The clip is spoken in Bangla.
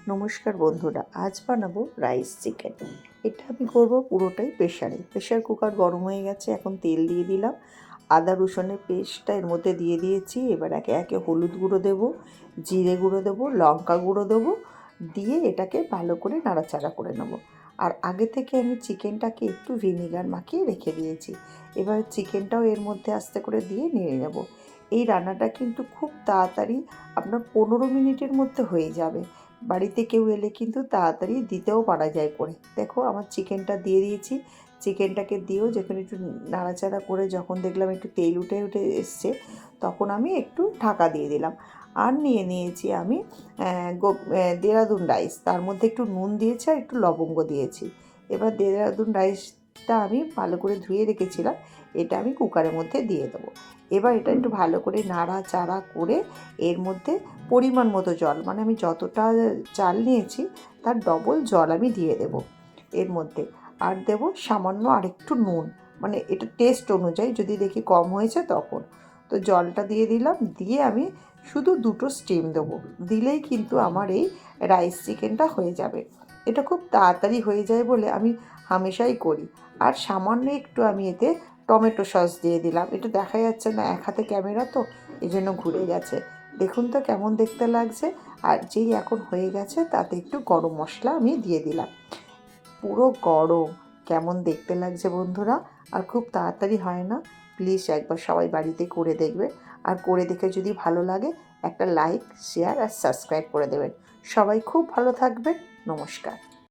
নমস্কার বন্ধুরা, আজ বানাবো রাইস চিকেন। এটা আমি করব পুরোটাই প্রেশার কুকার গরম হয়ে গেছে। এখন তেল দিয়ে দিলাম, আদা রসুনের পেস্টটা এর মধ্যে দিয়ে দিয়েছি। এবার একে একে হলুদ গুঁড়ো দেবো, জিরে গুঁড়ো দেবো, লঙ্কা গুঁড়ো দেবো, দিয়ে এটাকে ভালো করে নাড়াচাড়া করে নেবো। আর আগে থেকে আমি চিকেনটাকে একটু ভিনিগার মাখিয়ে রেখে দিয়েছি। এবার চিকেনটাও এর মধ্যে আস্তে করে দিয়ে নেড়ে নেব। এই রান্নাটা কিন্তু খুব তাড়াতাড়ি, আপনার 15 মিনিটের মধ্যে হয়ে যাবে। বাড়িতে কেউ এলে কিন্তু তাড়াতাড়ি দিতেও পারা যায় করে। দেখো আমার চিকেনটা দিয়ে দিয়েছি। চিকেনটাকে দিয়েও যখন একটু নাড়াচাড়া করে যখন দেখলাম একটু তেল উঠে উঠে এসছে, তখন আমি একটু ঢাকা দিয়ে দিলাম। আর নিয়েছি আমি দেরাদুন রাইস, তার মধ্যে একটু নুন দিয়েছি আর একটু লবঙ্গ দিয়েছি। এবার দেরাদুন রাইসটা আমি ভালো করে ধুয়ে রেখেছিলাম, এটা আমি কুকারের মধ্যে দিয়ে দেবো। এবার এটা একটু ভালো করে নাড়াচাড়া করে এর মধ্যে পরিমাণ মতো জল, মানে আমি যতটা চাল নিয়েছি তার ডবল জল আমি দিয়ে দেব এর মধ্যে। আর দেব সামান্য আরেকটু নুন, মানে এটা টেস্ট অনুযায়ী, যদি দেখি কম হয়েছে তখন। তো জলটা দিয়ে দিলাম, দিয়ে আমি শুধু 2টো স্টিম দেবো, দিলেই কিন্তু আমার এই রাইস চিকেনটা হয়ে যাবে। এটা খুব তাড়াতাড়ি হয়ে যায় বলে আমি হামেশাই করি। আর সামান্য একটু আমি এতে টমেটো সস দিয়ে দিলাম। এটা দেখা যাচ্ছে না, এক হাতে ক্যামেরা তো এই জন্য ঘুরে গেছে। দেখুন তো কেমন দেখতে লাগছে। আর যেই এখন হয়ে গেছে তাতে একটু গরম মশলা আমি দিয়ে দিলাম, পুরো গরম। কেমন দেখতে লাগছে বন্ধুরা, আর খুব তাড়াতাড়ি হয় না। প্লিজ একবার সবাই বাড়িতে করে দেখবে, আর করে দেখে যদি ভালো লাগে একটা লাইক, শেয়ার আর সাবস্ক্রাইব করে দেবেন। সবাই খুব ভালো থাকবেন। নমস্কার।